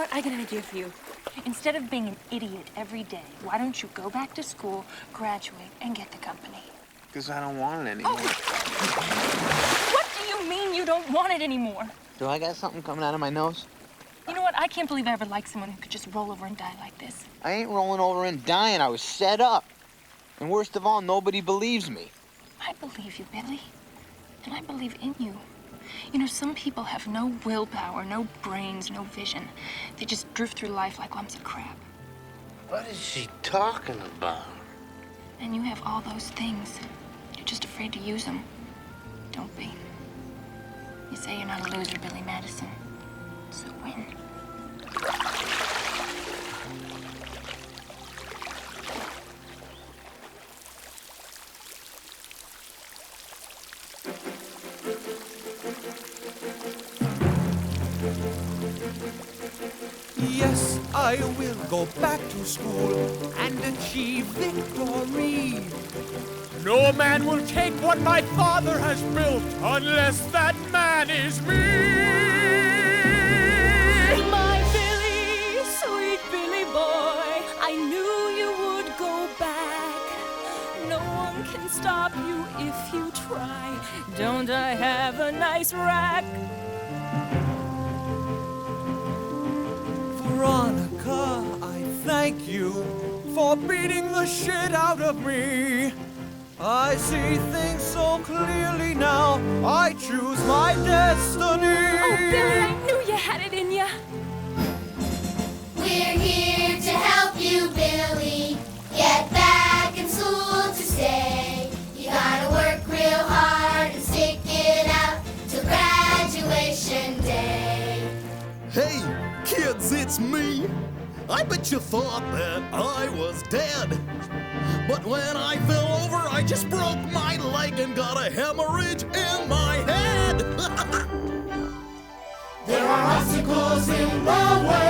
what? I got an idea for you. Instead of being an idiot every day, why don't you go back to school, graduate, and get the company? Because I don't want it anymore. Oh. What do you mean you don't want it anymore? Do I got something coming out of my nose? You know what? I can't believe I ever liked someone who could just roll over and die like this. I ain't rolling over and dying. I was set up. And worst of all, nobody believes me. I believe you, Billy. And I believe in you. You know, some people have no willpower, no brains, no vision. They just drift through life like lumps of crap. What is she talking about? And you have all those things. You're just afraid to use them. Don't be. You say you're not a loser, Billy Madison. So win. Yes, I will go back to school and achieve victory. No man will take what my father has built unless that man is me. My Billy, sweet Billy boy, I knew you would go back. No one can stop you if you try. Don't I have a nice rack? Veronica, I thank you for beating the shit out of me. I see things so clearly now. I choose my destiny. Oh, Billy, I knew you had it in ya. We're here to help you, Billy. Get back in school to stay. You gotta work real hard and stick it out till graduation day. Hey, kids, it's me. I bet you thought that I was dead. But when I fell over, I just broke my leg and got a hemorrhage in my head. There are obstacles in the way.